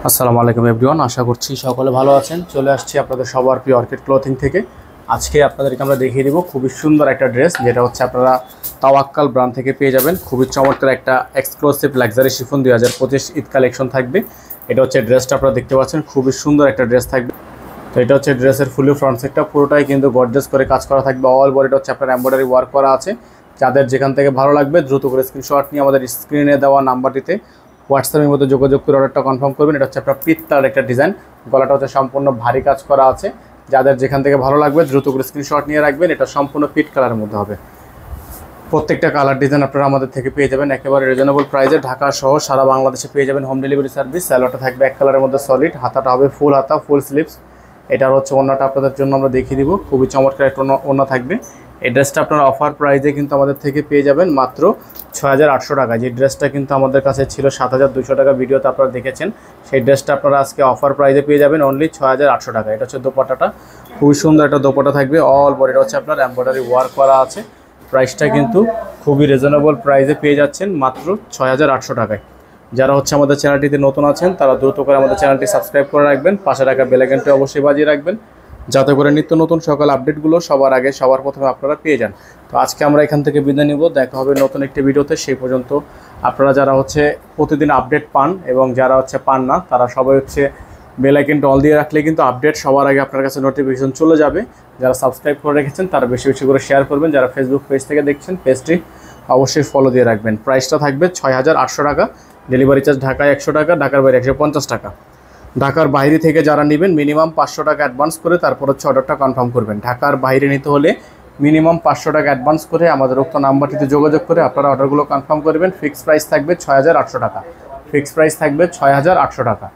আসসালামু আলাইকুম এভরিওয়ান, আশা করছি সকলে ভালো আছেন। চলে আসছি আপনাদের সবার প্রিয় অর্কিড ক্লথিং থেকে। আজকে আপনাদেরকে আমরা দেখিয়ে দিব খুবই সুন্দর একটা ড্রেস, যেটা হচ্ছে আপনারা তাওয়াক্কাল ব্র্যান্ড থেকে পেয়ে যাবেন। খুবই চমৎকার একটা exclusive luxury chiffon 2025 Eid collection থাকবে। এটা হচ্ছে ড্রেসটা আপনারা দেখতে পাচ্ছেন, খুবই সুন্দর একটা ড্রেস থাকবে। তো এটা হচ্ছে ড্রেসের ফুলি ফ্রন্ট সাইডটা পুরোটাই কিন্তু গর্জিয়াস করে কাজ করা থাকবে। অল বডিটা হচ্ছে আপনার এমব্রয়ডারি ওয়ার্ক করা আছে। যাদের যেখান থেকে ভালো লাগবে দ্রুত করে স্ক্রিনশট নিয়ে আমাদের স্ক্রিনে দেওয়া নাম্বারটিতে হোয়াটসঅ্যাপের মধ্যে যোগাযোগ করে অর্ডারটা কনফার্ম করবেন। এটা হচ্ছে আপনার পিট কালার একটা ডিজাইন, গলাটা হচ্ছে সম্পূর্ণ ভারী কাজ করা আছে। যাদের যেখান থেকে ভালো লাগবে দ্রুত করে স্ক্রিনশট নিয়ে রাখবেন। এটা সম্পূর্ণ পিট কালারের মধ্যে হবে। প্রত্যেকটা কালার ডিজাইন আপনারা আমাদের থেকে পেয়ে যাবেন একেবারে রিজনেবল প্রাইসে। ঢাকা সহ সারা বাংলাদেশে পেয়ে যাবেন হোম ডেলিভারি সার্ভিস। স্যালোটা থাকবে এক কালারের মধ্যে সলিড, হাতাটা হবে ফুল হাতা, ফুল স্লিভস। এটার হচ্ছে ওড়নাটা আপনাদের জন্য আমরা দেখিয়ে দিব, খুবই চমৎকার একটা ওড়না থাকবে। এই ড্রেসটা আপনারা অফার প্রাইসে কিন্তু আমাদের থেকে পেয়ে যাবেন মাত্র 6800 টাকা। যে ড্রেসটা কিন্তু আমাদের কাছে ছিল 7200 টাকা, ভিডিওতে আপনারা দেখেছেন। সেই ড্রেসটা আপনারা আজকে অফার প্রাইসে পেয়ে যাবেন অনলি 6800 টাকা। এটা হচ্ছে দোপাট্টাটা, খুবই সুন্দর একটা দোপাট্টা থাকবে। অল বডিটা হচ্ছে আপনার এমব্রয়ডারি ওয়ার্ক করা আছে। প্রাইসটা কিন্তু খুবই রিজনেবল প্রাইসে পেয়ে যাচ্ছেন মাত্র 6800 টাকায়। যারা হচ্ছে আমাদের চ্যানেলটিতে নতুন আছেন তারা দ্রুত করে আমাদের চ্যানেলটি সাবস্ক্রাইব করে রাখবেন, পাশে রাখা বেল আইকনটি অবশ্যই বাজিয়ে রাখবেন, যাতে করে নিত্য নতুন সকল আপডেটগুলো সবার আগে সবার প্রথমে আপনারা পেয়ে যান। তো আজকে আমরা এখান থেকে বিদায় নিব, দেখা হবে নতুন একটি ভিডিওতে। সেই পর্যন্ত আপনারা যারা হচ্ছে প্রতিদিন আপডেট পান এবং যারা হচ্ছে পান না, তারা সবাই হচ্ছে বেল আইকনটা অল দিয়ে রাখলে কিন্তু আপডেট সবার আগে আপনার কাছে নোটিফিকেশন চলে যাবে। যারা সাবস্ক্রাইব করে রেখেছেন তারা বেশি বেশি করে শেয়ার করবেন। যারা ফেসবুক পেজ থেকে দেখছেন পেজটি অবশ্যই ফলো দিয়ে রাখবেন। প্রাইসটা থাকবে 6800 টাকা। ডেলিভারি চার্জ ঢাকায় 100 টাকা, ঢাকার বাইরে 150 টাকা। ঢাকার বাইরে থেকে যারা নেবেন মিনিমাম 500 টাকা অ্যাডভান্স করে তারপর হচ্ছে অর্ডারটা কনফার্ম করবেন। ঢাকার বাইরে নিতে হলে মিনিমাম 500 টাকা অ্যাডভান্স করে আমাদের উক্ত নাম্বারটিতে যোগাযোগ করে আপনারা অর্ডারগুলো কনফার্ম করবেন। ফিক্সড প্রাইস থাকবে 6800 টাকা। ফিক্সড প্রাইস থাকবে 6800 টাকা।